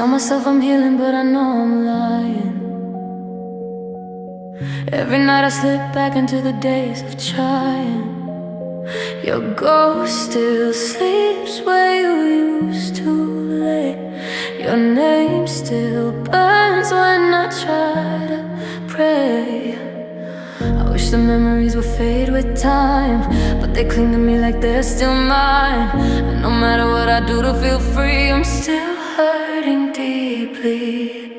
tell myself I'm healing, but I know I'm lying. Every night I slip back into the days of trying. Your ghost still sleeps where you used to lay. Your name still burns when I try to pray. I wish the memories would fade with time, but they cling to me like they're still mine. And no matter what I do to feel free, I'm still hurting deeply.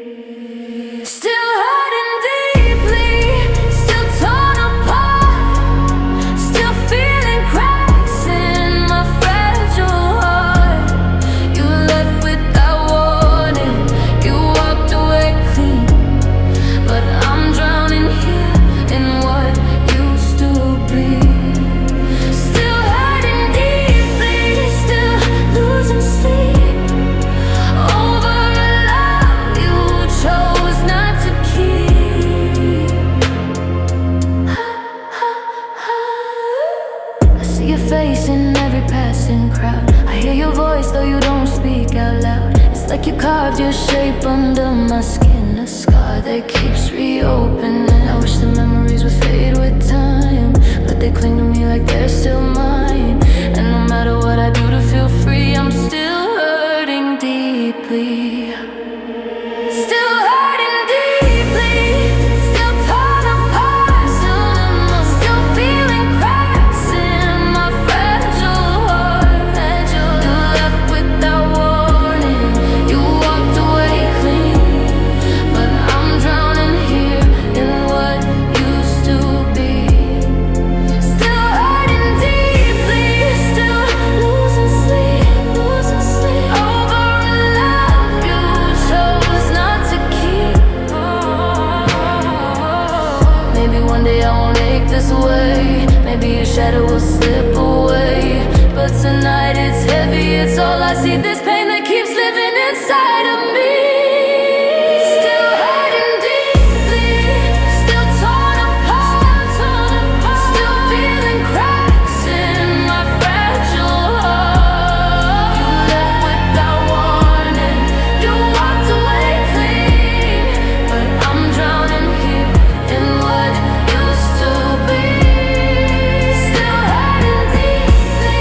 Still hurting deeply, still torn apart, still feeling cracks in my fragile heart. You left without warning, you walked away clean, but I'm drowning here in what used to be. Still hurting deeply, still losing sleep over a love you chose not to keep. I see your face in every passing crowd. I hear your voice though you don't speak out loud. It's like you carved your shape under my skin, a scar that keeps reopening. I wish the memories would fade with time, but they cling to me like they're still mine. And no matter what I do to feel free, I'm still hurting deeply. Still hurting deeply, still torn apart, still feeling cracks in my fragile heart. You left without warning, you walked away clean, but I'm drowning here in what used to be. Still hurting deeply, still losing sleep over a love you chose not to keep. Maybe one day I won't ache this way, maybe your shadow will slip away, but tonight it's heavy, it's all I see, this pain that keeps living inside of me. Still hurting deeply, still torn apart, still feeling cracks in my fragile heart. You left without warning, you walked away clean, but I'm drowning here in what used to be. Still hurting deeply,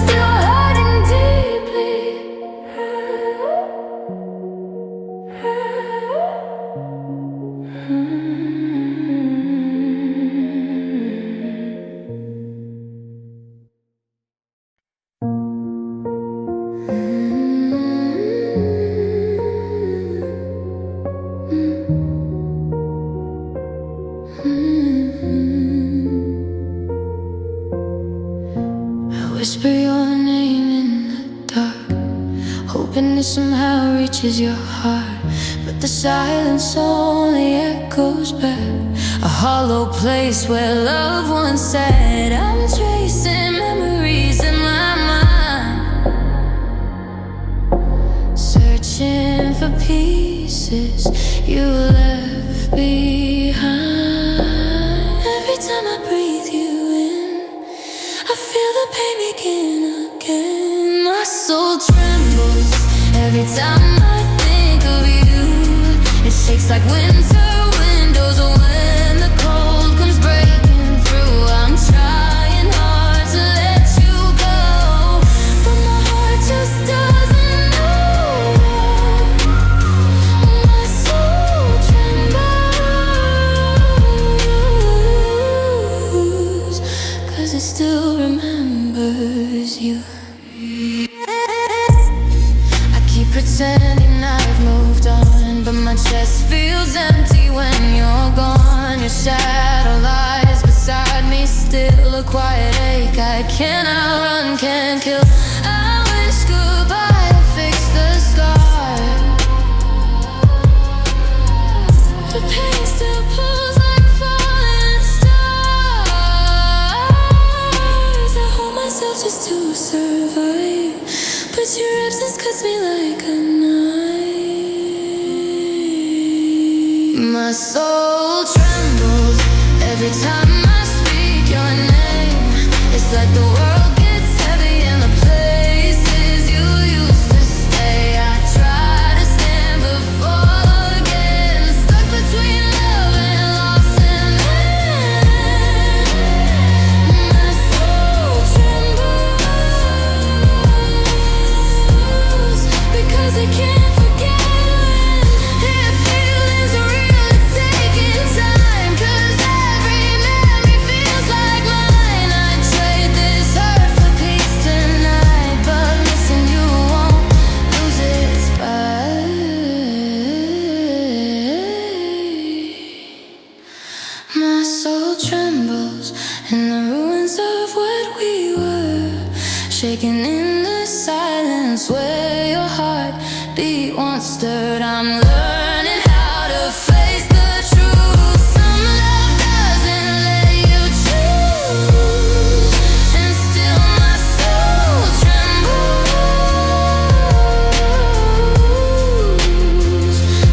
still hurting deeply. I whisper your name in the dark, hoping it somehow reaches your heart, but the silence only echoes back. A hollow place where love once said, I'm tracing memories in my mind, searching for pieces you left behind. Every time I breathe you in, I feel the pain begin again. My soul trembles every time I think of you. It shakes like winter windows when the cold comes breaking through. I'm trying hard to let you go, but my heart just doesn't know. My soul trembles, 'cause it still remembers you. I keep pretending I've moved on, but my chest feels empty when you're gone. Your shadow lies beside me, still a quiet ache I can't outrun, can't kill. I wish goodbye to fix the scar. The pain still pulls like falling stars. I hold myself just to survive, but your absence cuts me like a knife. My soul trembles every time I speak shaking in the silence where your heart beat once stirred. I'm learning how to face the truth. Some love doesn't let you choose, and still my soul trembles,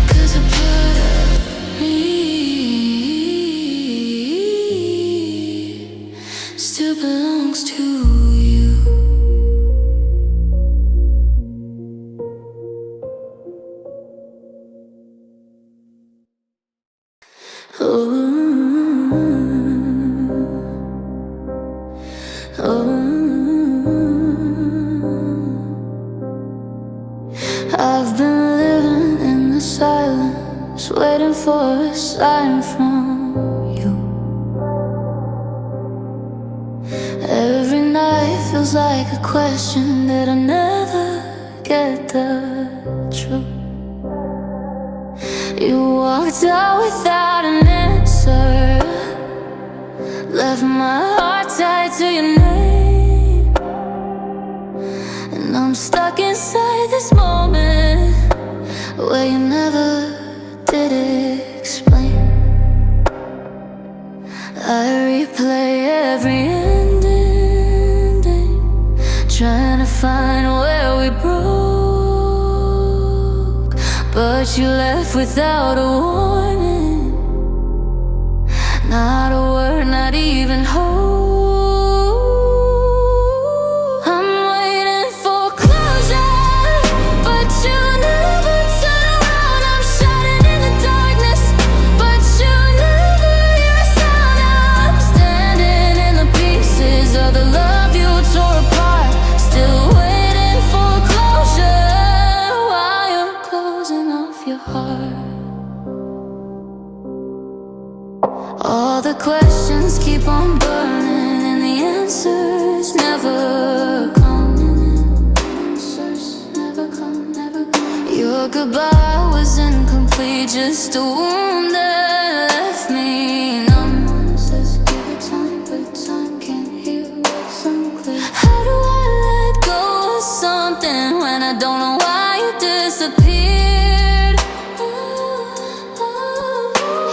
'cause a part of me still belongs to you. I've been living in the silence, waiting for a sign from you. Every night feels like a question that I never get the truth. You walked out without an answer, left my heart tied to your name, and I'm stuck inside this moment where you never did explain. I replay every ending, trying to find where we broke, but you left without a warning. Not a word, not even hope. I'm waiting for closure, but you never turn around. I'm shouting in the darkness, but you never hear a sound. I'm standing in the pieces of the love you tore apart, still waiting for closure while you're closing off your heart. All the questions keep on burning, and the answers never come. Your goodbye was incomplete, just a wound that left me numb. Says give it time, but time can't heal what's unclear. How do I let go of something when I don't know why you disappeared?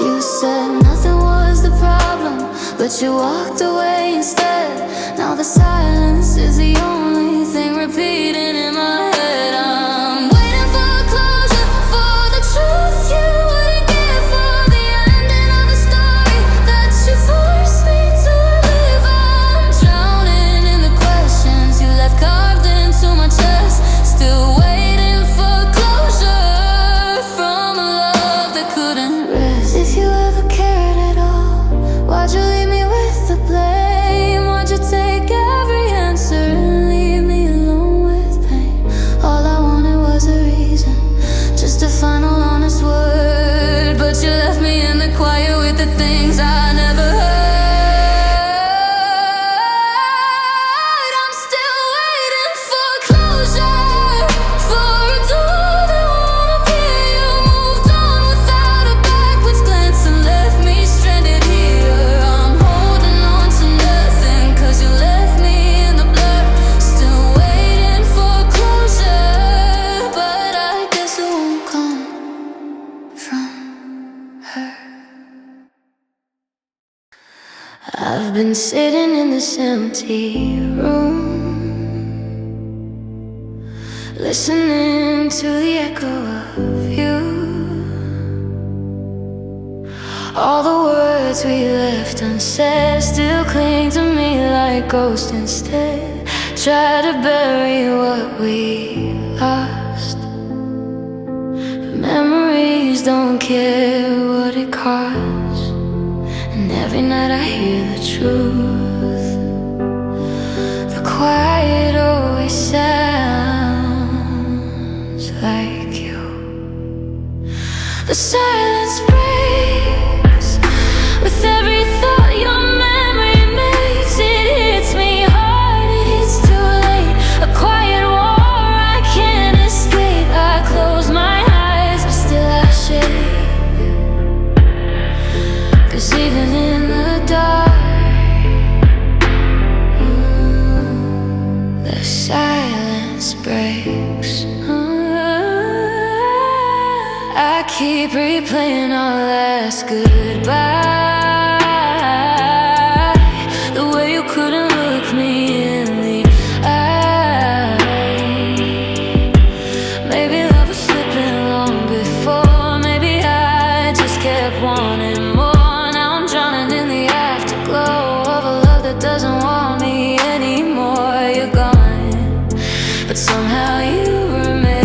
You said nothing was the problem, but you walked away instead. Now the silence is the only thing repeating in my head. I'm waiting for closure, for the truth you wouldn't give, for the ending of the story that you forced me to live. I'm drowning in the questions you left carved into my chest, still waiting for closure from a love that couldn't rest. If you ever cared at all, why'd you leave me with the blame? Why'd you take every answer and leave me alone with pain? All I wanted was a reason, just a final honest word, but you left me in the quiet with the things I never heard. I'm still waiting for closure, for a door that won't appear. You moved on without a backwards glance and left me stranded here. I'm holding on to nothing, 'cause you left me in the blur. Still waiting for closure, but I guess it won't come from her. I've been sitting in this empty room, listening to the echo of you. All the words we left unsaid still cling to me like ghosts instead. Try to bury what we lost, but memories don't care what it costs. And every night I hear the truth, the quiet always sounds like you. The silence breaks with every thought your memory makes. It hits me hard, it hits too late. A quiet war I can't escape. I close my eyes, but still I shake. 'Cause even in the dark, there's silence breaks. I keep replaying our last goodbye, the way you couldn't look me in the eye. Maybe love was slipping long before. Maybe I just kept wanting more. Now I'm drowning in the afterglow of a love that doesn't want me anymore. You're gone, but somehow you remain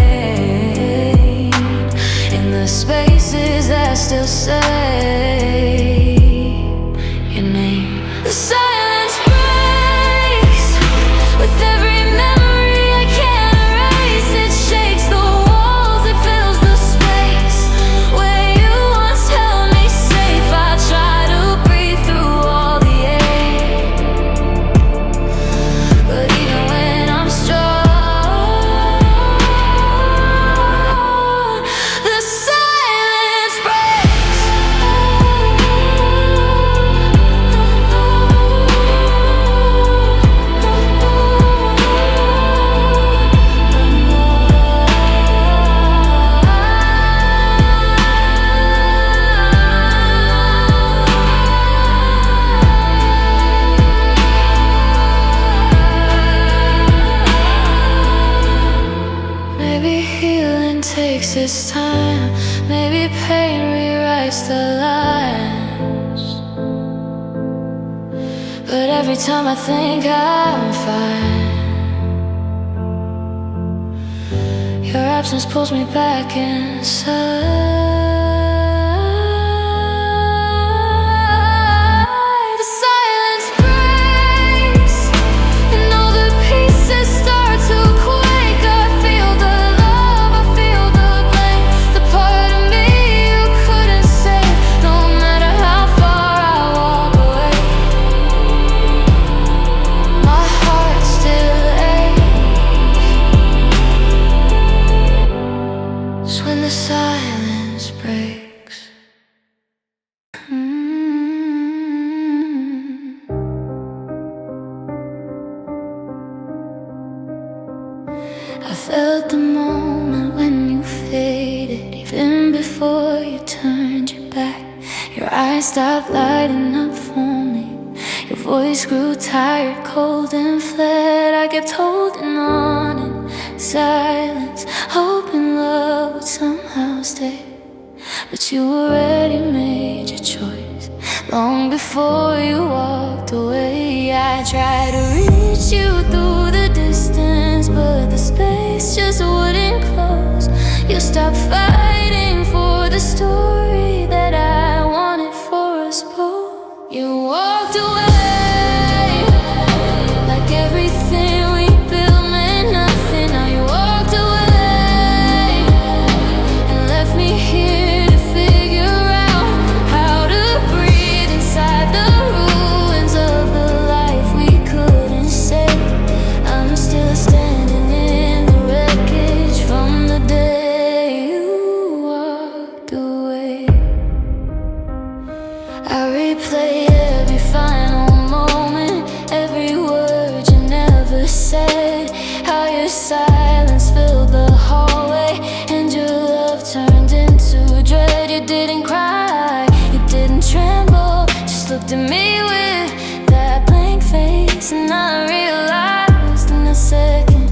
in the spaces that still say your name. The silence breaks with every memory I can't erase. It shakes the walls, it fills the space where you once held me safe. I try to breathe through all the air, but even when I'm strong, the silence breaks. Maybe healing takes its time. Maybe pain rewrites the lines. But every time I think I'm fine, your absence pulls me back inside. The silence breaks, and all the pieces start to quake. I feel the love, I feel the blame, the part of me you couldn't save. No matter how far I walk away, my heart still aches when the silence breaks. I felt the moment when you faded, even before you turned your back. Your eyes stopped lighting up for me. Your voice grew tired, cold and fled. I kept holding on in silence, hoping love would somehow stay. But you already made your choice long before you walked away. I tried to reach you through the distance, but the space just wouldn't close. You stopped fighting for the story that I wanted for us both. You walked away like everything we built meant nothing. Now you walked away and left me here to figure out how to breathe inside the ruins of the life we couldn't save. I'm still standing in the wreckage from the day you walked away. I replay every final moment, every word you never said. How your silence filled the hallway and your love turned into dread. You didn't cry, you didn't tremble, just looked at me with that blank face. And I realized in a second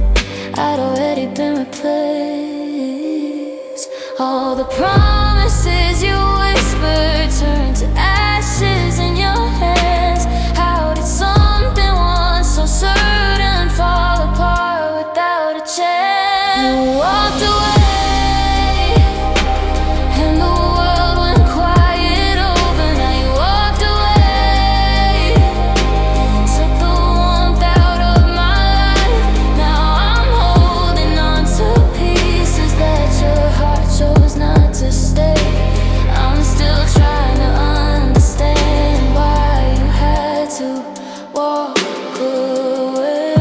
I'd already been replaced. All the promises you whispered turned to ashes in your hands. How did something once so certain fall apart without a chance? You walked away and the world went quiet over. Now you walked away, took the warmth out of my life. Now I'm holding on to pieces that your heart chose not to stay. I'm still trying to understand why you had to walk away.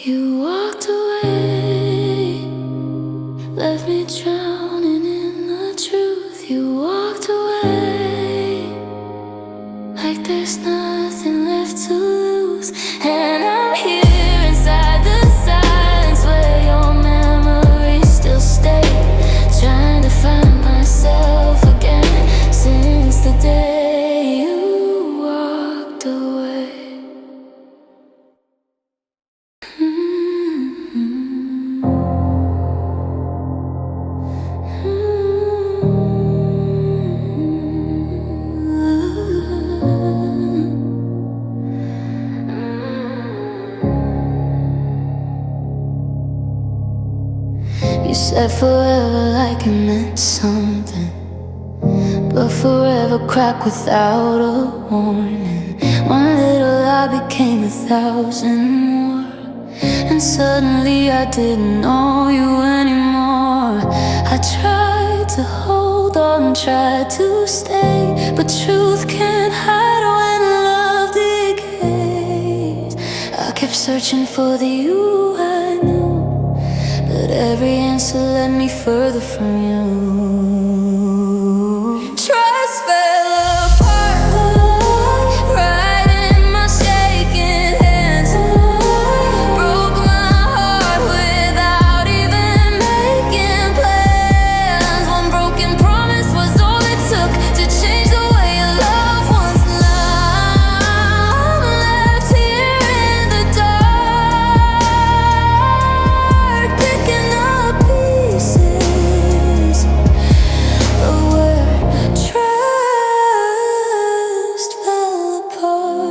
You walked away, left me drowning in the truth. You walked away, like there's nothing left to lose. And I'm here inside the silence where your memories still stay, trying to find myself again since the day you walked away. You said forever like it meant something, but forever cracked without a warning. One little lie became 1,000 more, and suddenly I didn't know you anymore. I tried to hold on, tried to stay, but truth can't hide when love decays. I kept searching for the you I knew, but every answer led me further from you. Trust fell apart, right in my shaking hands. Broke my heart without even making plans. One broken promise was all it took to change the way your love once loved. I'm left here in the dark, picking up pieces of where trust fell apart.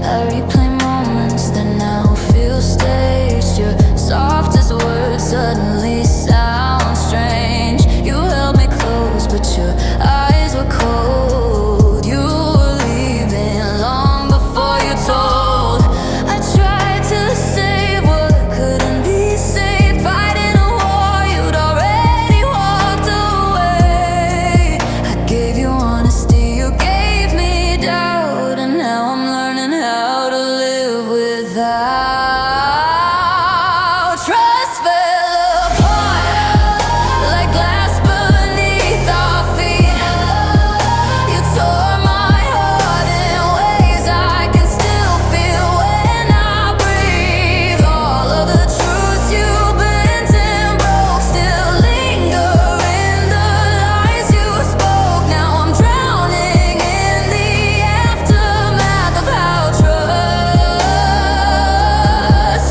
I replay moments that now feel staged. Your softest words suddenly sound strange. You held me close, but your eyes were cold. You were leaving long before you told. I tried to save what couldn't be saved, fighting a war you'd already walked away. I gave you honesty, you gave me doubt, and now I'm learning how to live without. Trust fell apart, like glass beneath our feet. You tore my heart in ways I can still feel when I breathe. All of the truths you bent and broke still linger in the lies you spoke. Now I'm drowning in the aftermath of how trust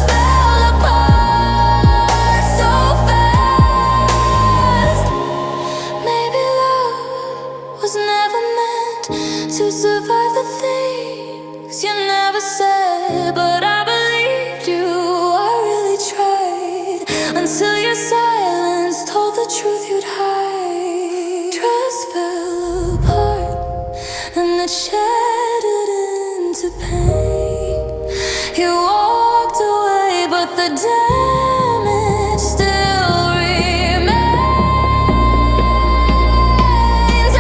fell apart so fast. Maybe love was never meant to survive the things you never said, but I believed you, I really tried, until your silence told the truth you'd hide. Trust fell apart, and it shattered into pain. You walked away, but the damage still remains.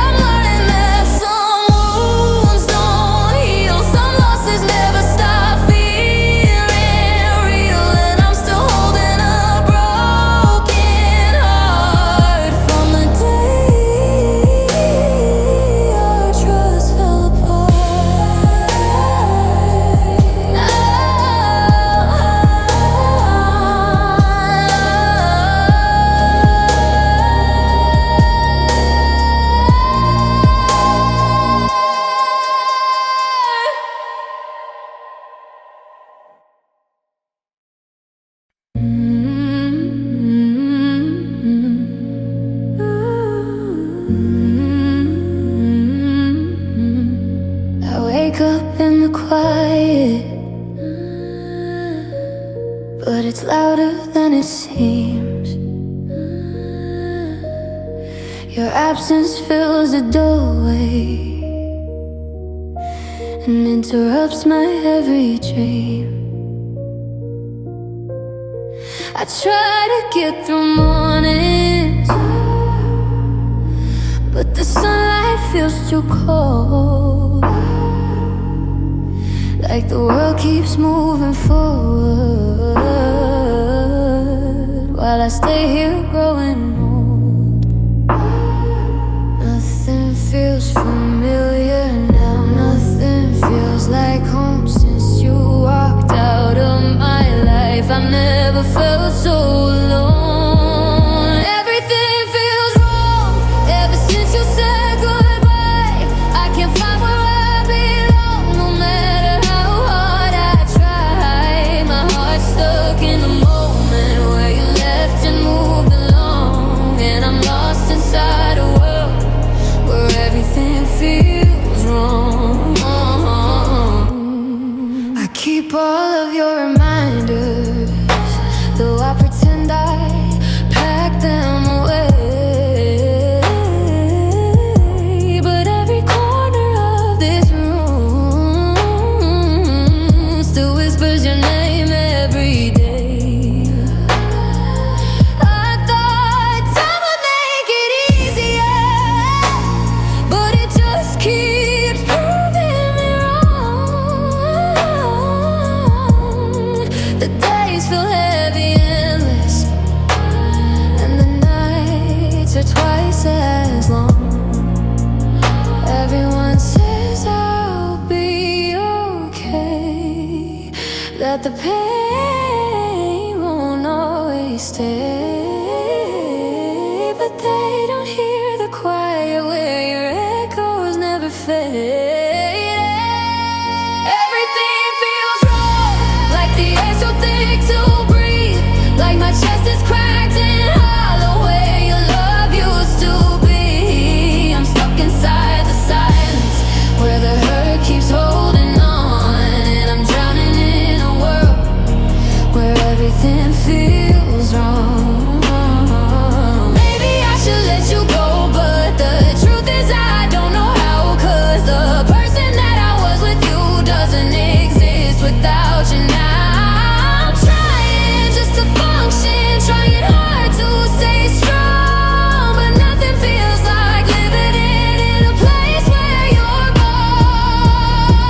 I'm learning that some wounds don't heal, some losses never stop feeling real, and I'm still holding a broken heart from the day our trust fell apart. I wake up in the quiet, but it's louder than it seems. Your absence fills the doorway and interrupts my every dream. I try to get through mornings, but the sunlight feels too cold. like the world keeps moving forward while I stay here growing old. Nothing feels familiar now. Nothing feels like home since you walked out of my life. I've never felt so alone. Everything feels wrong ever since you said goodbye. I can't find where I belong, no matter how hard I try. My heart's stuck in the moment where you left and moved along, and I'm lost inside a world where everything feels wrong. I keep all of your reminders, though I pretend I pack them away. But every corner of this room still whispers your name every day. I thought time would make it easier, but it just keeps proving me wrong. The days feel heavy, endless, and the nights are twice as long. Everyone says I'll be okay, that the pain won't always stay, but they don't hear the quiet where your echoes never fade. Everything feels wrong, like the air's too thick to breathe, like my chest is cracked and hollow where your love used to be. I'm stuck inside the silence where the hurt keeps holding on, and I'm drowning in a world where everything feels wrong. Maybe I should let you go, but the truth is I don't know how, 'cause the person that I was with you doesn't exist without you now. I'm trying just to function, trying hard to stay strong, but nothing feels like living in a place where you're gone.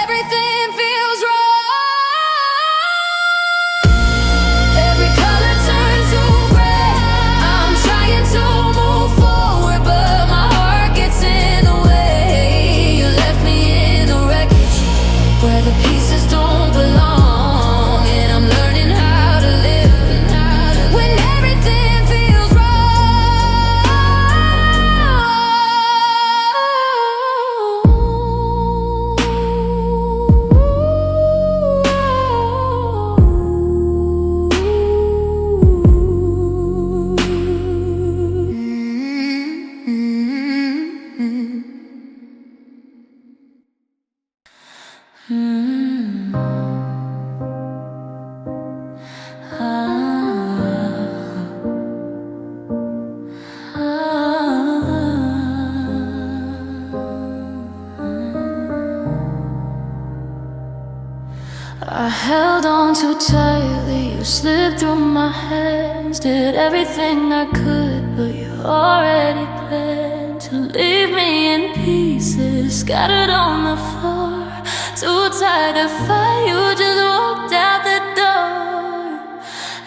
Everything feels wrong. Every color turns to gray. I'm trying to move forward, but my heart gets in the way. You left me in the wreckage where the pieces don't belong, and I'm learning how to live when everything feels I held on too tightly, you slipped through my hands. Did everything I could, but you already planned to leave me in pieces, scattered on the floor. Too tired to fight, you just walked out the door.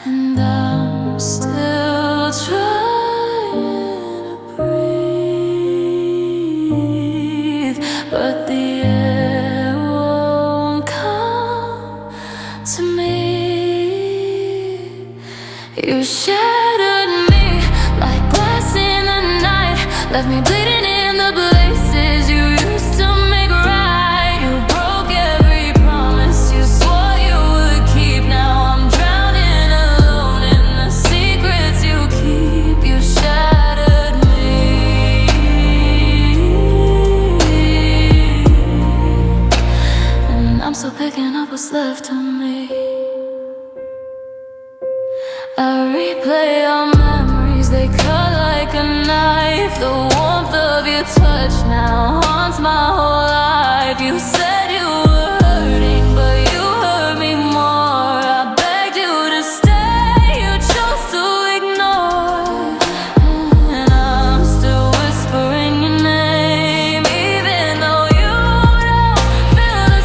And I'm still trying to breathe, but the air won't come to me. You shattered me like glass in the night, left me bleeding in the places you used to make right. You broke every promise you swore you would keep. Now I'm drowning alone in the secrets you keep. You shattered me, and I'm still picking up what's left of me. I replay our memories, they cut like a knife. The warmth of your touch now haunts my whole life. You said you were hurting, but you hurt me more. I begged you to stay, you chose to ignore. And I'm still whispering your name, even though you don't feel the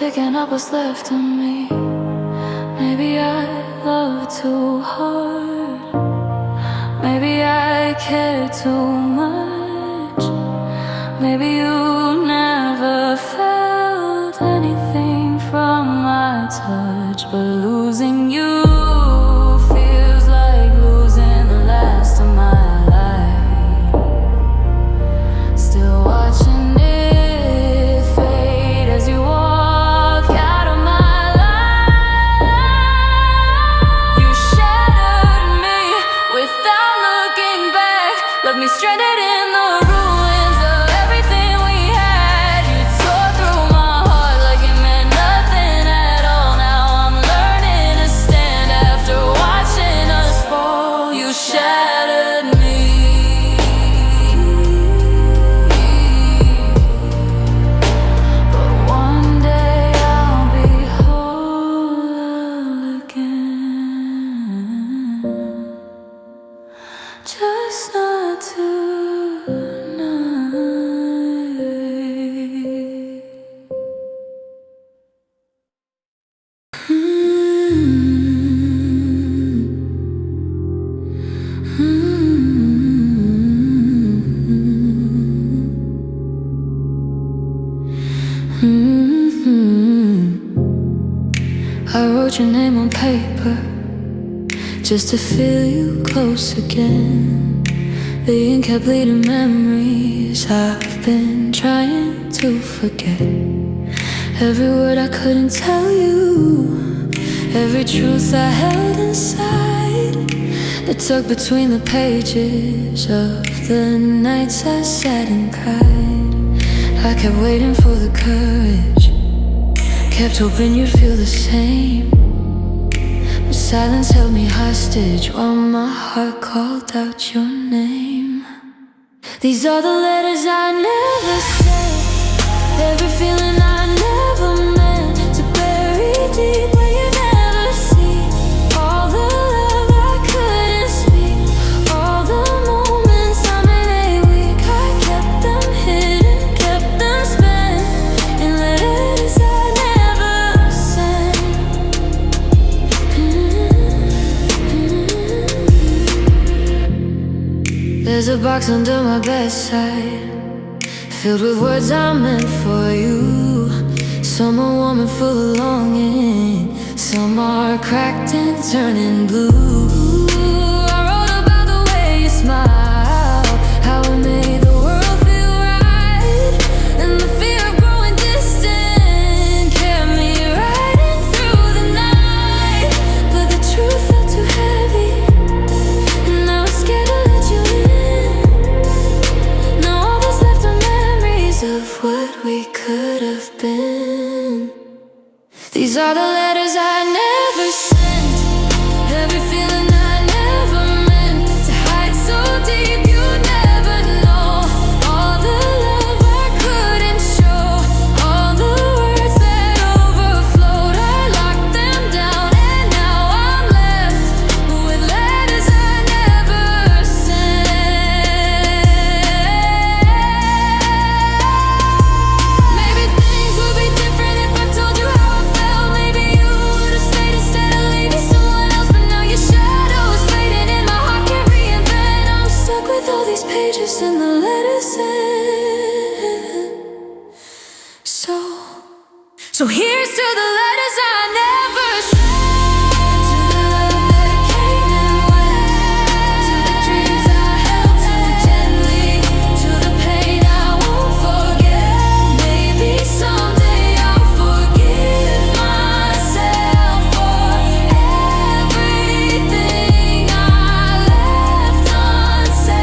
picking up what's left of me. Maybe I love too hard. Maybe I care too much. Maybe you never felt anything from my touch, but losing you feels like losing the last of my life. Still watching it fade as you walk out of my life. You shattered me without looking back, left me stranded in the ruins of everything we had. You tore through my heart like it meant nothing at all. Now I'm learning to stand after watching us fall. You shattered me. But one day I'll be whole again. Just not tonight. I wrote your name on paper just to feel you close again. The ink kept bleeding memories I've been trying to forget. Every word I couldn't tell you, every truth I held inside, that tucked between the pages of the nights I sat and cried. I kept waiting for the courage, kept hoping you'd feel the same. But silence held me hostage while my heart called out your name. These are the letters I never said, every feeling I never meant to bury deep where you never see. All the love I couldn't speak, all the moments I made weak, I kept them hidden, kept them spent in letters I never sent. There's a box under my bedside, filled with words I meant for you. Some are warm and full of longing, some are cracked and turning blue. I wrote about the way you smile, how it made the world feel right, and the fear of growing distant kept me riding through the night. But the truth felt too heavy, and I was scared to let you in. Now all that's left are memories of what we could have been. These are the letters I never sent, every feeling I never meant to hide so deep you never know. All the love I couldn't show, all the words that overflowed, I locked them down, and now I'm left with letters I never sent. Maybe things would be different if I told you how I felt. Maybe you would have stayed instead of leaving someone else. But now your shadow's fading and my heart can't reinvent. I'm stuck with all these pages and the letters sent. So here's to the letters I never sent, to the love that came and went, to the dreams I held too gently, to the pain I won't forget. Maybe someday I'll forgive myself for everything I left unsaid.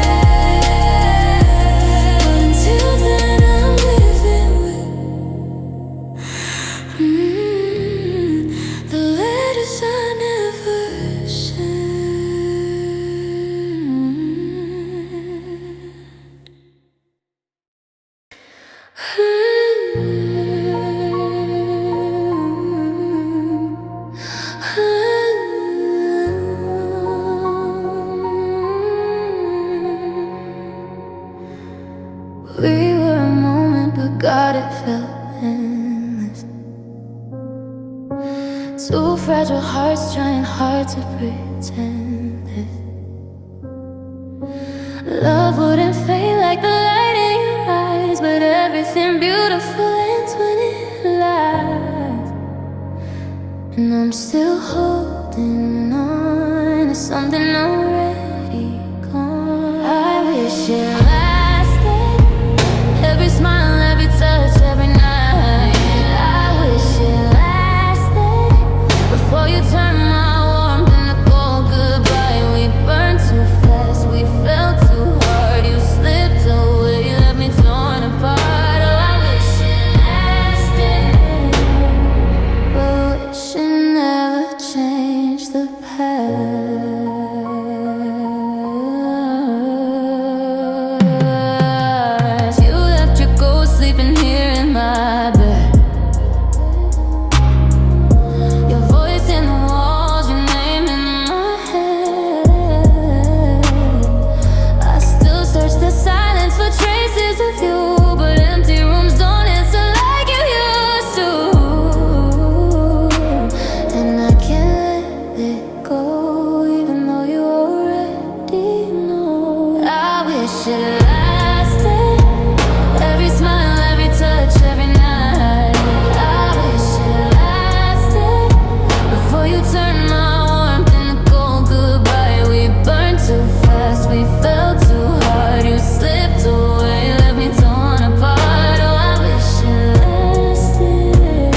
But until then I'm living with to pretend that love wouldn't fade like the light in your eyes, but everything beautiful ends when it lies. And I'm still holding on to something already gone. I wish it lasted, every smile, every touch, every night. I wish it lasted before you turn my warmth into cold goodbye. We burned too fast, we fell too hard. You slipped away, left me torn apart. Oh, I wish it lasted, but wish it never changed the past. You left your ghost sleeping here in my bed. Your voice in the walls, your name in my head. I still search the silence for traces of you, but empty rooms don't answer like you used to. And I can't let it go, even though you already know. I wish it lasted, every smile, every touch, every night. I wish it lasted before you turned my warmth into cold goodbye. We burned too fast, we fell too hard. You slipped away, left me torn apart. Oh, I wish it lasted,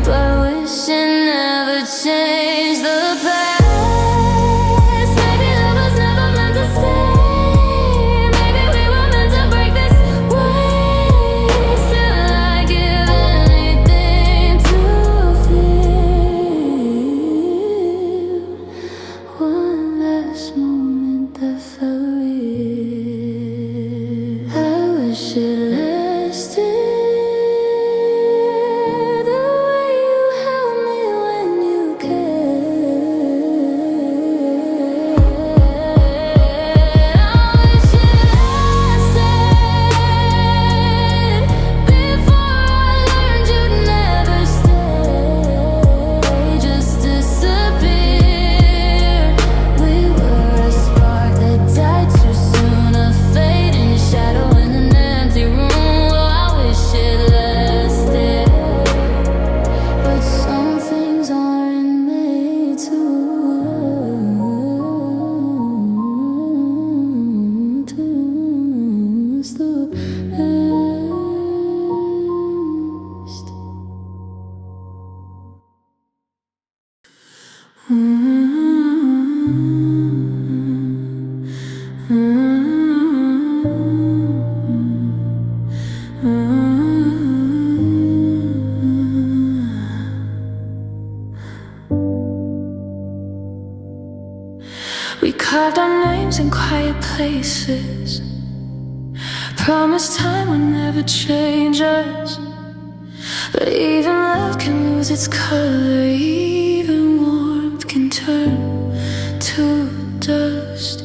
but wish it never changed the past. Maybe love was never meant to stay. Maybe we were meant to break this way. Still, I give anything to feel one last moment that felt real. I wish it lasted, the way you held me when you cared. I wish it lasted before I learned you'd never stay, just disappear. We were a spark that died too soon, a fading shadow in an empty room. Oh, I wish it lasted, but some things aren't made to last. We carved our names in quiet places, promised time would never change us. But even love can lose its color, even warmth can turn to dust.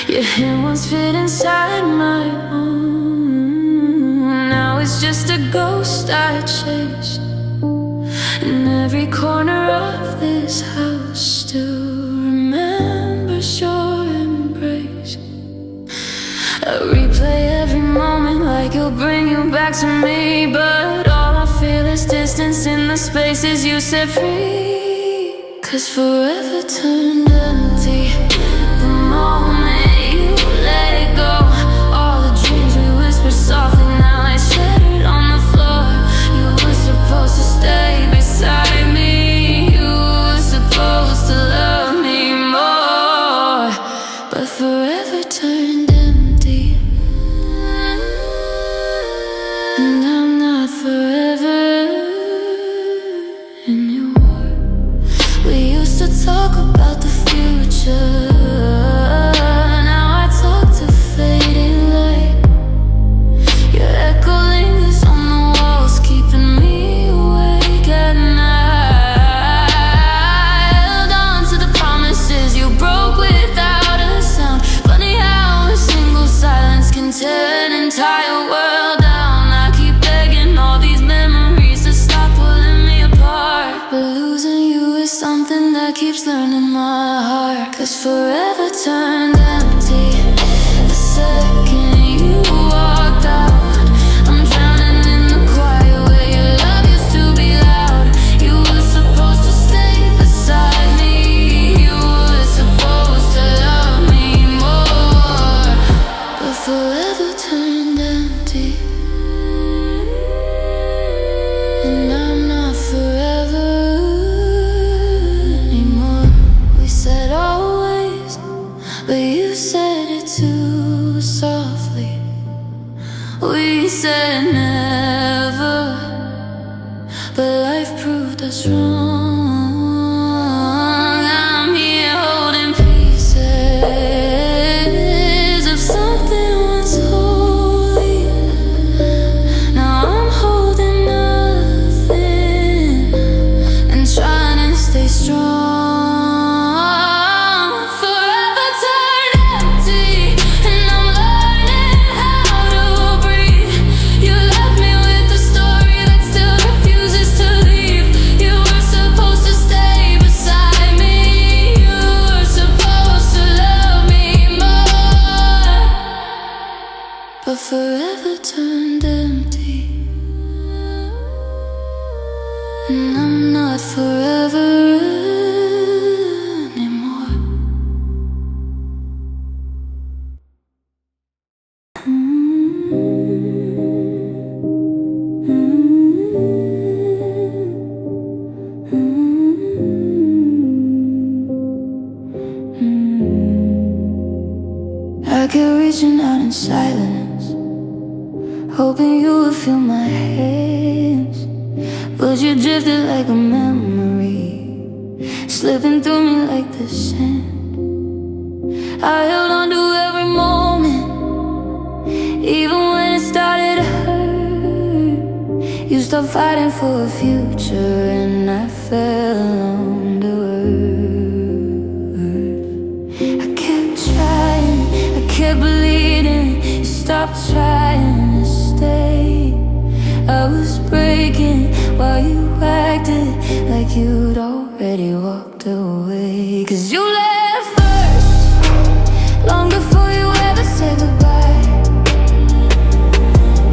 Your hand once fit inside my own, now it's just a ghost I chase. In every corner of this house still remembers your embrace. I replay every moment like it'll bring you back to me, but all I feel is distance in the spaces you set free. 'Cause forever turned empty the moment you let it go. All the dreams we whispered softly now lie shattered on the floor. You were supposed to stay beside me, you were supposed to love me more, but forever turned empty, and I'm not forever anymore. We used to talk about the future, now I talk to fading light. Your echo lingers on the walls, keeping me awake at night. Held on to the promises you broke without a sound. Funny how we're but you said it too softly. We said never, but life proved us wrong. I'm here holding pieces of something once holy. Now I'm holding nothing and trying to stay strong. Forever turned empty, and I'm learning how to breathe. You left me with a story that still refuses to leave. You were supposed to stay beside me. You were supposed to love me more, but forever turned empty, and I'm not forever anymore. I kept reaching out in silence, hoping you would feel my hands, but you drifted like a memory, slipping through me like the sand. I held on to every moment, even when it started to hurt. You stopped fighting for a future, and I fell alone to earth. I kept trying, I kept bleeding. You stopped trying to stay. I was breaking while you acted like you'd already walked away. 'Cause you left first, long before you ever said goodbye.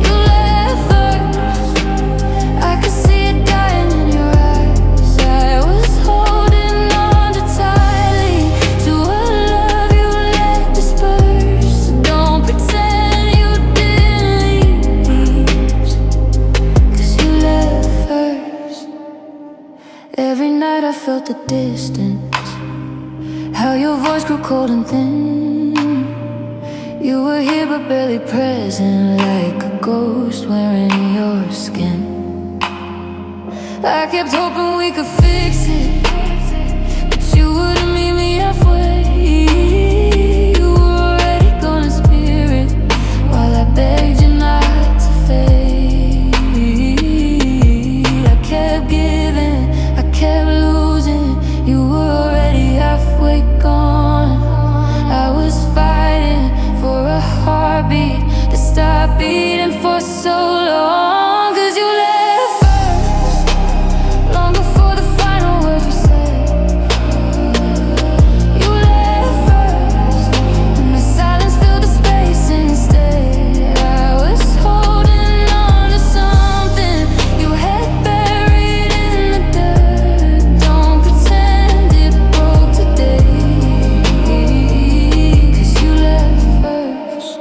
You left first, I could see it dying in your eyes. I was holding on too tightly to a love you let disperse. Don't pretend you didn't leave, 'cause you left first. Every night I felt the distance, how your voice grew cold and thin. You were here but barely present, like a ghost wearing your skin. I kept hoping we could fix it, but you wouldn't meet me halfway. You were already gone in spirit, while I begged you not to fade. I kept giving, I kept losing. You were already halfway gone. I was fighting for a heartbeat to stop beating for so long. 'Cause you left first, long before the final word was said. You left first, and the silence filled the space instead. I was holding on to something you had buried in the dirt. Don't pretend it broke today, 'cause you left first.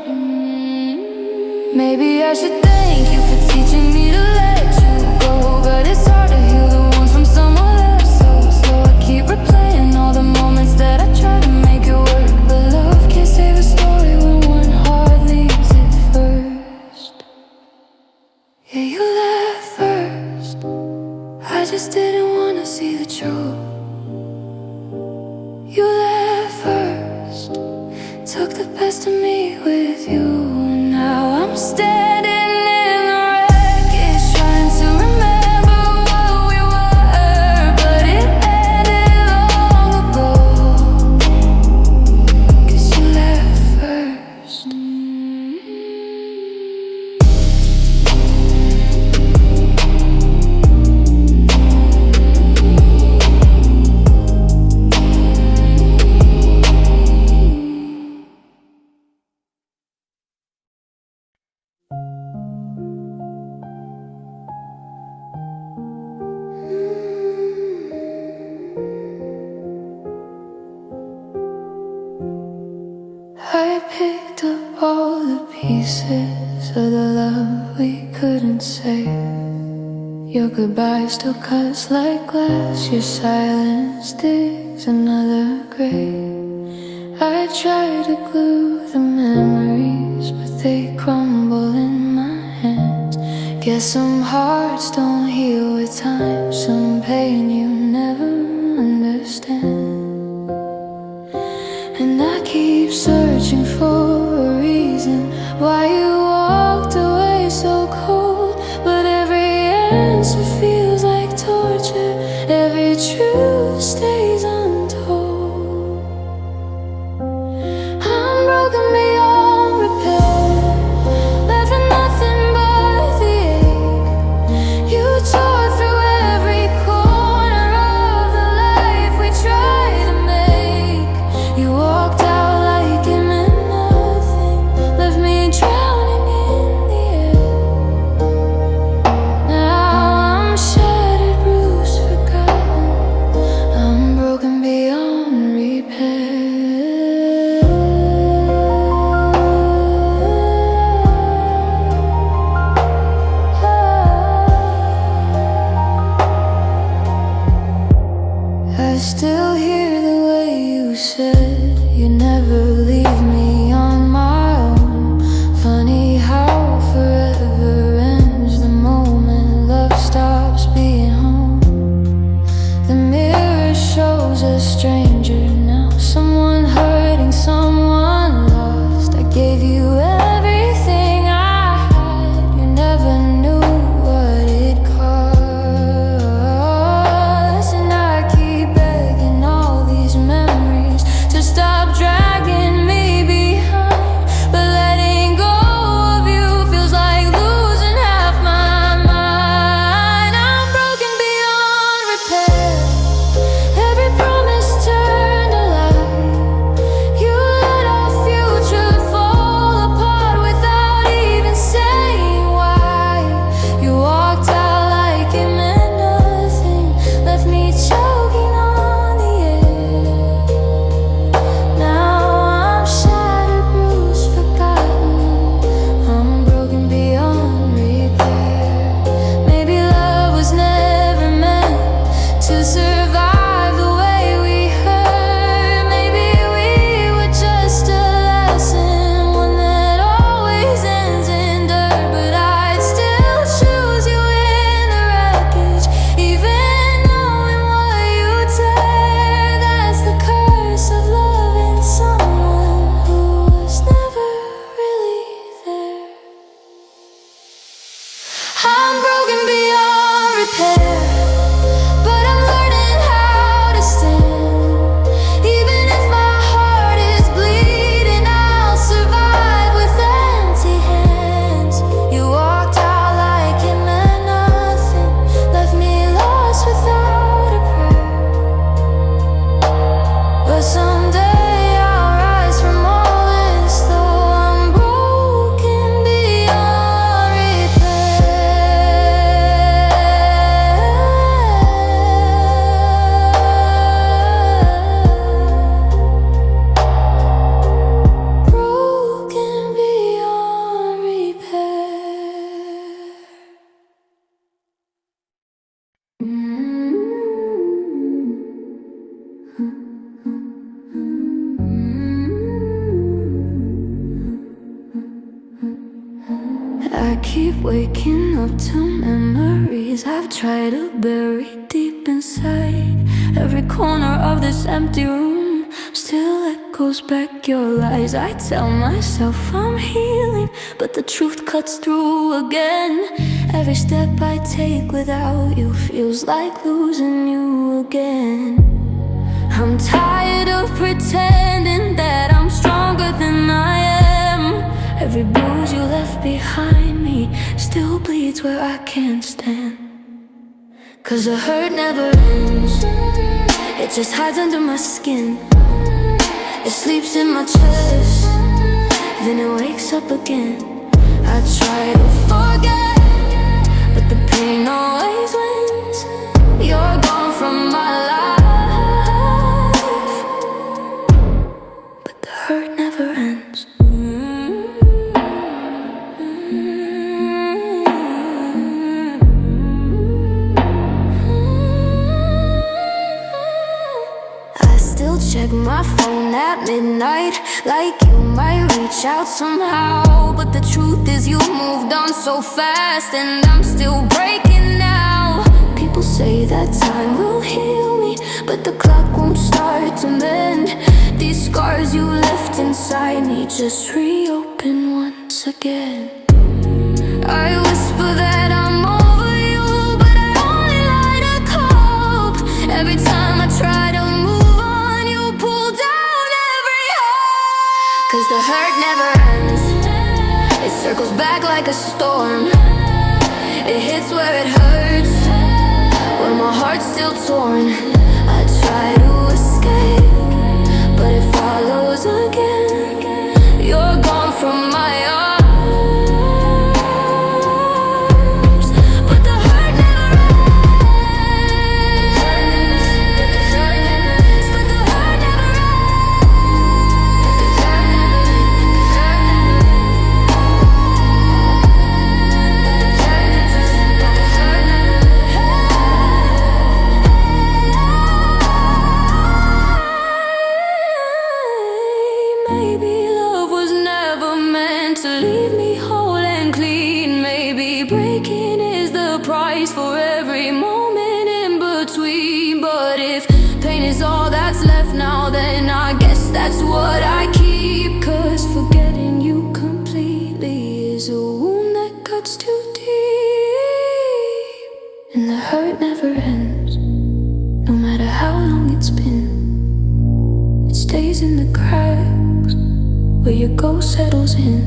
Maybe I should thank you for teaching me to let you go, but it's hard to heal the wounds from someone else so slow. I keep replaying all the moments that I try to make it work, but love can't save a story when one heart leaves it first. Yeah, you left first, I just didn't wanna see the truth. You left first, took the best of me with you. Now I'm standing in the wreckage, trying to remember what we were, but it ended long ago, 'cause you left first. I picked up all the pieces of the love we couldn't save. Your goodbye still cuts like glass, your silence digs another grave. I try to glue the memories, but they crumble in my hands. Guess some hearts don't heal with time, some pain you never understand. And I keep searching for a reason why you walked away so cold, but every answer feels like torture, every truth stays untold. I'm broken beyond repair, left with nothing but the ache. You tore through every corner of the life we tried to make. You walked out like it meant nothing, left me drowning in the air. Now I'm shattered, bruised, forgotten. I'm broken beyond repair. I still hear the way you said you'd never leave me on my own. Funny how forever ends the moment love stops being home. The mirror shows a stranger now, someone hurting, someone lost. I gave you everything I had, you never knew what it cost. And I keep begging all these memories to stop dragging me behind, but letting go of you feels like losing half my mind. I'm broken beyond repair, every promise turned a lie. You let our future fall apart without even saying why. You walked out like it meant nothing, left me choking on the air. Now I'm shattered, bruised, forgotten. I'm broken beyond repair. Maybe love was never meant to survive the way we hurt. Maybe we were just a lesson, one that always ends in dirt. But I'd still choose you in the wreckage, even knowing what you tear. That's the curse of loving someone who was never really there. I'm broken beyond repair, but I'm learning how to stand. Even if my heart is bleeding, I'll survive with empty hands. You walked out like it meant nothing, left me lost without a prayer. But someday I'll rise from all this, though I'm broken beyond repair. Broken beyond repair. I keep waking up to memories I've tried to bury deep inside. Every corner of this empty room still echoes back your lies. I tell myself I'm healing, but the truth cuts through again. Every step I take without you feels like losing you again. I'm tired of pretending that I'm stronger than I am. Every bruise you left behind me still bleeds where I can't stand. 'Cause the hurt never ends, it just hides under my skin. It sleeps in my chest, then it wakes up again. I try to forget, but the pain always wins. You're gone from my life, but the hurt never ends. Check my phone at midnight. like you might reach out somehow. But the truth is you moved on so fast, and I'm still breaking now. People say that time will heal me, but the clock won't start to mend. These scars you left inside me just reopen once again. I whisper that I'm over you, but I only light a cope. Every time I try to move on, you pull down every hope. 'Cause the hurt never ends. It circles back like a storm. It hits where it hurts, when my heart's still torn. I try to escape, but it follows again. You're gone from my arms, but the hurt never ends. But the hurt never Maybe love was never meant to leave me whole and clean. Maybe breaking is the price for every moment in between. But if pain is all that's left now, then I guess that's what I keep. 'Cause forgetting you completely is a wound that cuts too deep. And the hurt never ends, no matter how long it's been. It stays in the cracks where your ghost settles in.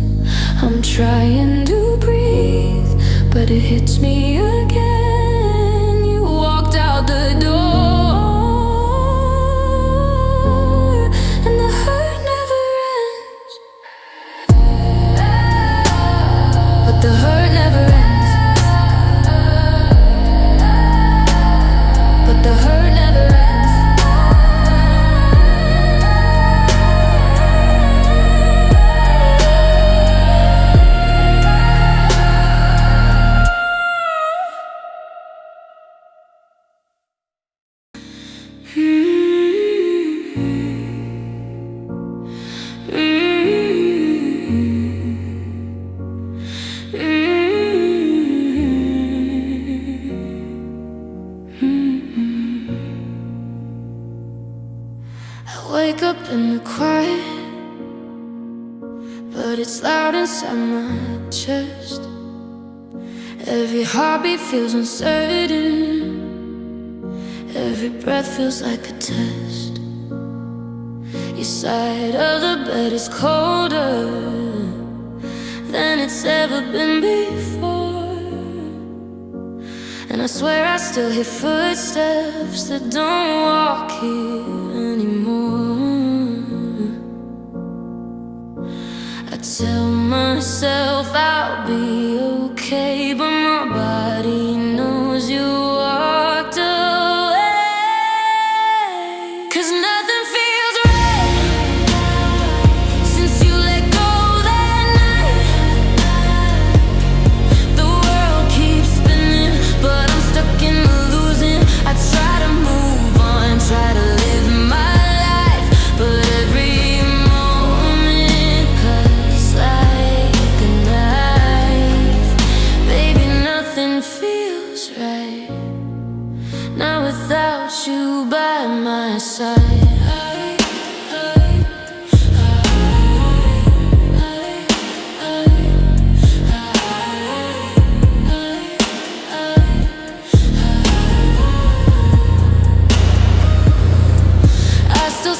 I'm trying to breathe, but it hits me again. You walked out the door, and the hurt never ends. But the hurt never ends. But the hurt never ends. I wake up in the quiet, but it's loud inside my chest. Every heartbeat feels uncertain, every breath feels like a test. Your side of the bed is colder than it's ever been before, and I swear I still hear footsteps that don't walk here anymore. I tell myself I'll be okay, but my body knows you walked away. 'Cause nothing feels right since you let go that night. The world keeps spinning, but I'm stuck in the losing. I try to move on, try to live my life, but every moment cuts like a knife. Baby, nothing feels right now without you by my side.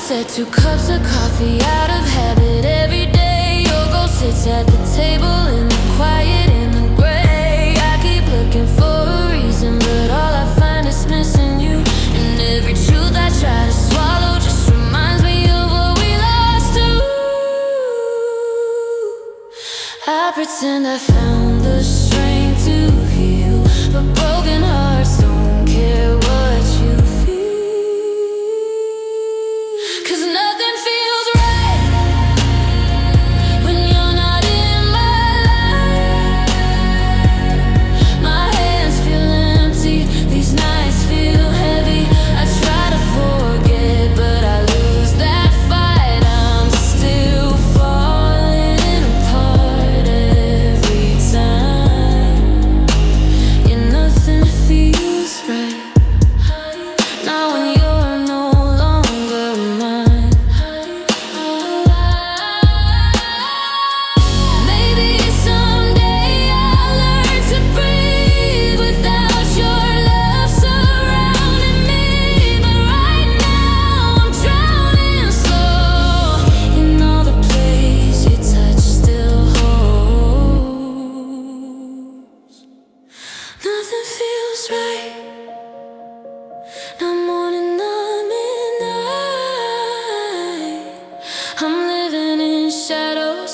Set 2 cups of coffee out of habit every day. Your ghost sits at the table in the quiet, in the gray. I keep looking for a reason, but all I find is missing you. And every truth I try to swallow just reminds me of what we lost to. I pretend I found the strength to heal, but broken hearts don't care what you feel. 'Cause nothing feels right when you're not in my life. My hands feel empty, these nights feel heavy. I try to forget, but I lose that fight. I'm still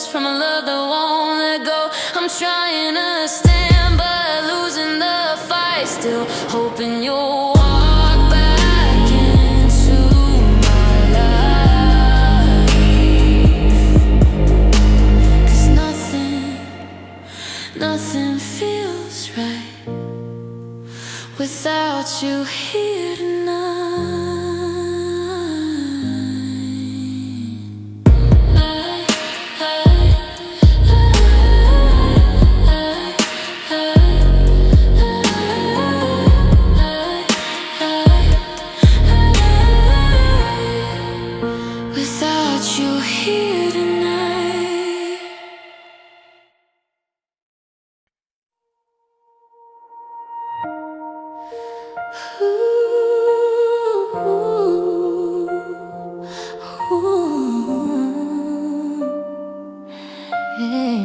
overdose from a love that won't let go. I'm trying to stand but losing the fight, still hoping you'll walk back into my life. 'Cause nothing feels right without you here tonight. Without you here tonight. Ooh, ooh, yeah.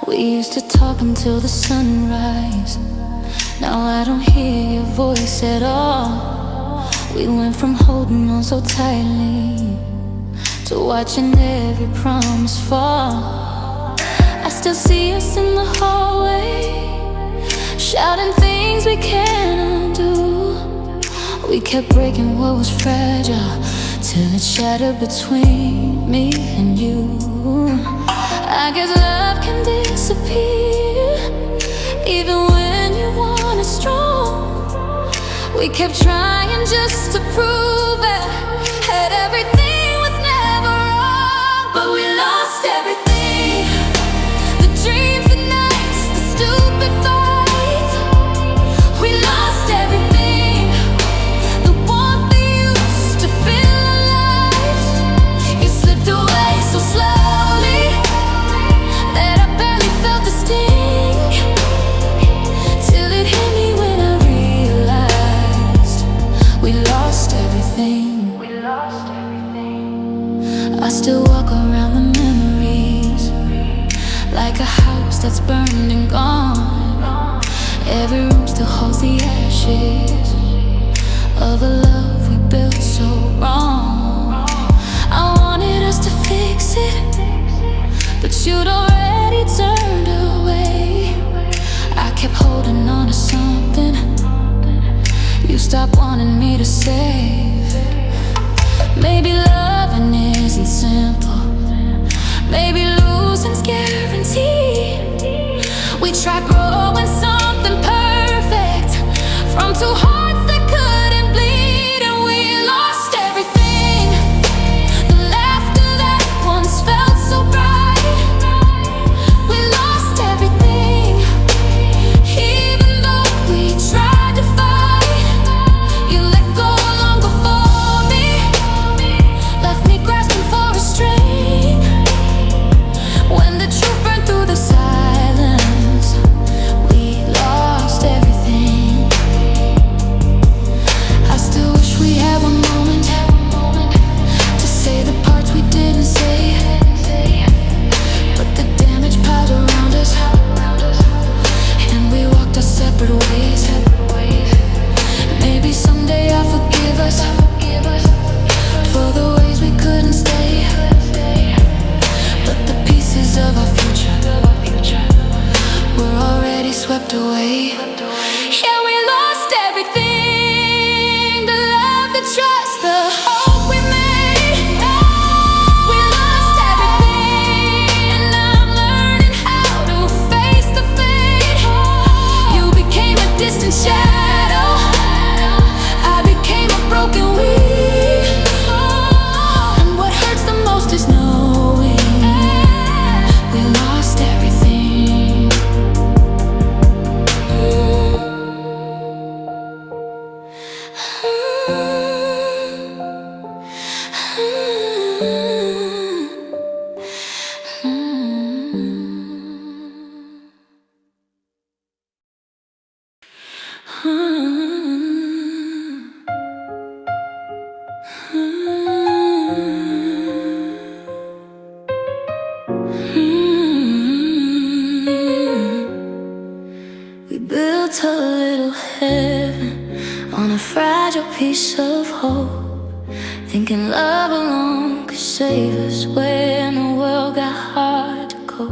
We used to talk until the sunrise. Now I don't hear your voice at all. We went from holding on so tightly to watching every promise fall. I still see us in the hallway, shouting things we can't undo. We kept breaking what was fragile till it shattered between me and you. I guess love can disappear even when you want it strong. We kept trying just to prove it, that everything was never wrong. But we lost everything, the dreams, the nights, the stupid fights. We lost everything, the warmth we used to feel alive. You slipped away so slowly that I barely felt the sting, till it hit me when I realized we lost everything. I still walk around the memories like a house that's burned and gone. Every room still holds the ashes of a love we built so wrong. I wanted us to fix it, but you'd already turned away. I kept holding on to something you stopped wanting me to save. Maybe loving isn't simple, maybe losing's guaranteed. We tried growing something perfect from two hearts that couldn't bleed, and we lost everything. The laughter that once felt so bright, we lost everything. Even though we tried to fight, you let go long before me, left me grasping for a string. When the truth burned through the silence, we lost everything. I still wish we had one moment to say the parts we didn't say, but the damage piled around us, and we walked our separate ways. Maybe someday I'll forgive us for the ways we couldn't stay, but the pieces of our future were already swept away. Yeah, we lost everything, the love, the trust, the hope we made. We lost everything, and I'm learning how to face the fate. You became a distant shadow, I became a broken wheel. And what hurts the most is knowing we lost everything. We built a little heaven on a fragile piece of hope, thinking love alone could save us when the world got hard to cope.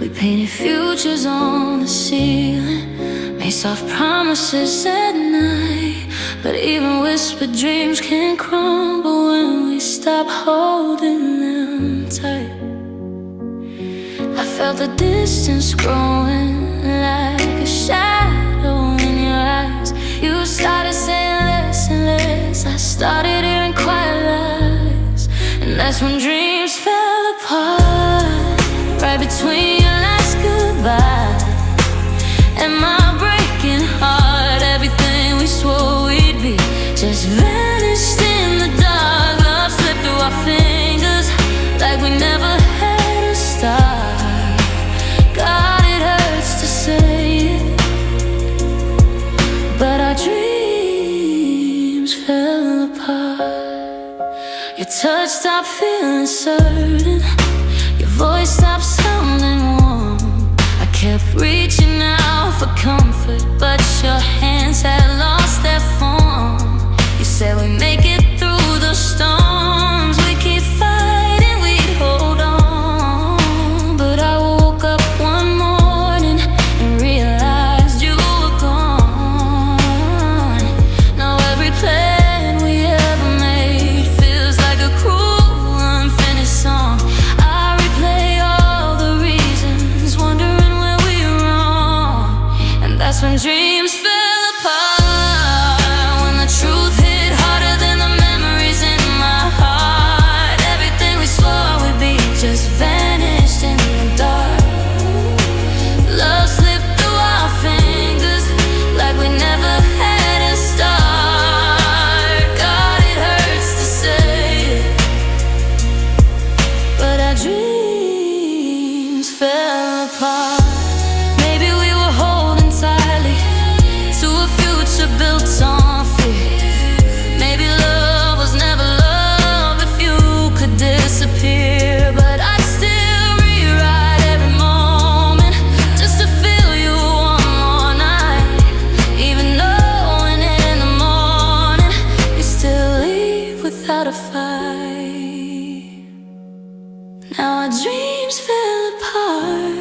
We painted futures on the ceiling, made soft promises at night. But even whispered dreams can crumble when we stop holding them tight. I felt the distance growing like a shadow in your eyes. You started saying less and less, I started hearing quiet lies. And that's when dreams fell apart, right between your last goodbye and my breaking heart. Everything we swore we'd be just vanished in the dark. Love slipped through our fingers like we never had a start. God, it hurts to say it, but our dreams fell apart. Your touch stopped feeling certain, your voice stopped sounding warm. I kept reaching out for comfort, but your hands had lost their form. You said we make it through the storms, we keep fighting, we'd hold on. But I woke up one morning and realized you were gone. Now every plan we ever made feels like a cruel unfinished song. I replay all the reasons, wondering where we were wrong. And that's when dreams fell apart, when the truth hit harder than the memories in my heart. Everything we swore would be just vanished in the dark. Love slipped through our fingers like we never had a start. God, it hurts to say it, but our dreams fell apart. Maybe we were holding tightly to a future built on fear. Maybe love was never love if you could disappear. But I'd still rewrite every moment just to feel you one more night. Even knowing in the morning you still leave without a fight. Now our dreams fell apart,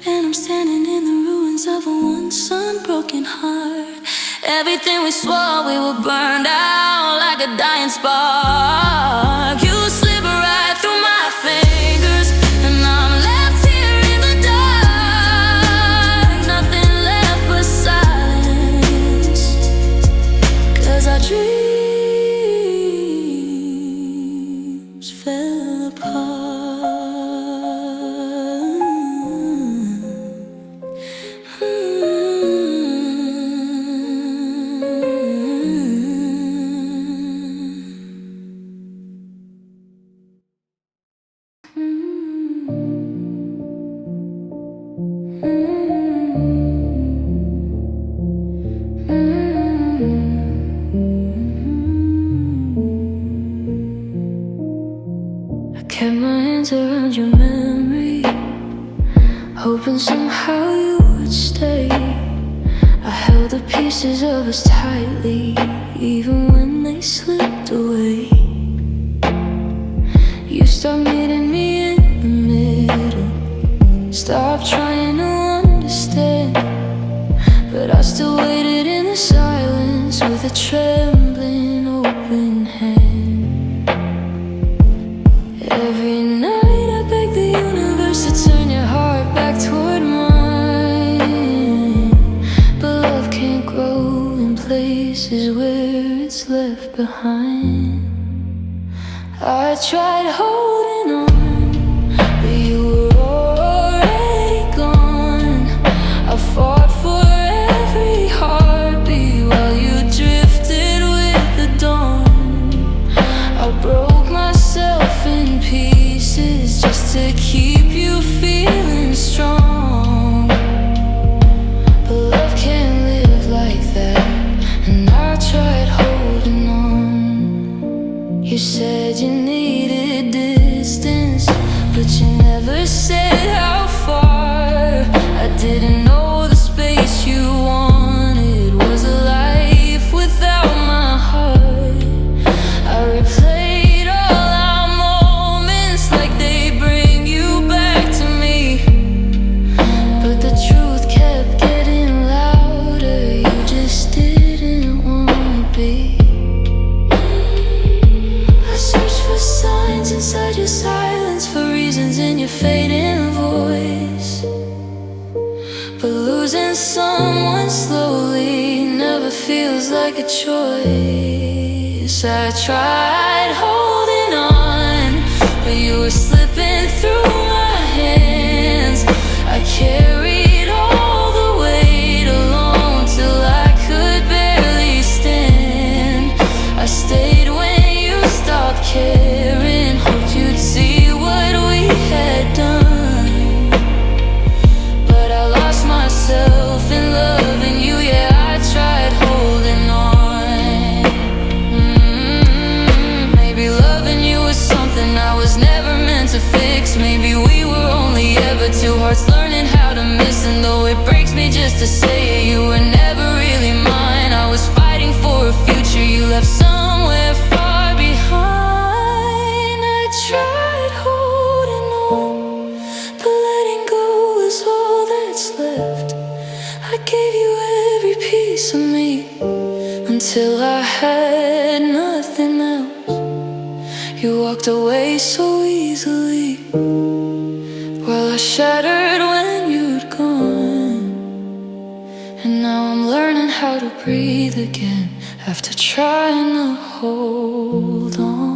and I'm standing in the ruins of a once unbroken heart. Everything we swore we were burned out like a dying spark. You slip right through my fingers, and I'm left here in the dark. Nothing left but silence, 'cause our dreams fell apart. I kept my hands around your memory, hoping somehow you would stay. I held the pieces of us tightly, even when they slipped away. You stopped meeting me in the middle, stopped trying to understand. But I still waited in the silence with a trembling open hand. Every night I beg the universe to turn your heart back toward mine. But love can't grow in places where it's left behind. I tried holding on, but you were already gone. I fought for every heartbeat while you drifted with the dawn. I broke myself in pieces just to keep you feeling strong. But love can't live like that, and I tried holding on. You said you needed this your silence for reasons in your fading voice. But losing someone slowly never feels like a choice. I tried holding on, but you were slipping through my hands. I carried all the weight alone till I could barely stand. I stayed when you stopped caring, hoped you'd see what we had done. But I lost myself in loving you, yeah, I tried holding on. Maybe loving you was something I was never meant to fix. Maybe we were only ever two hearts learning how to miss. And though it breaks me just to say it, you were never really mine. I was fighting for a future you left somewhere far behind. I tried holding on, but letting go is all that's left. I gave you every piece of me until I had nothing else. You walked away so easily, while I shattered when you'd gone. And now I'm learning how to breathe again after trying to hold on.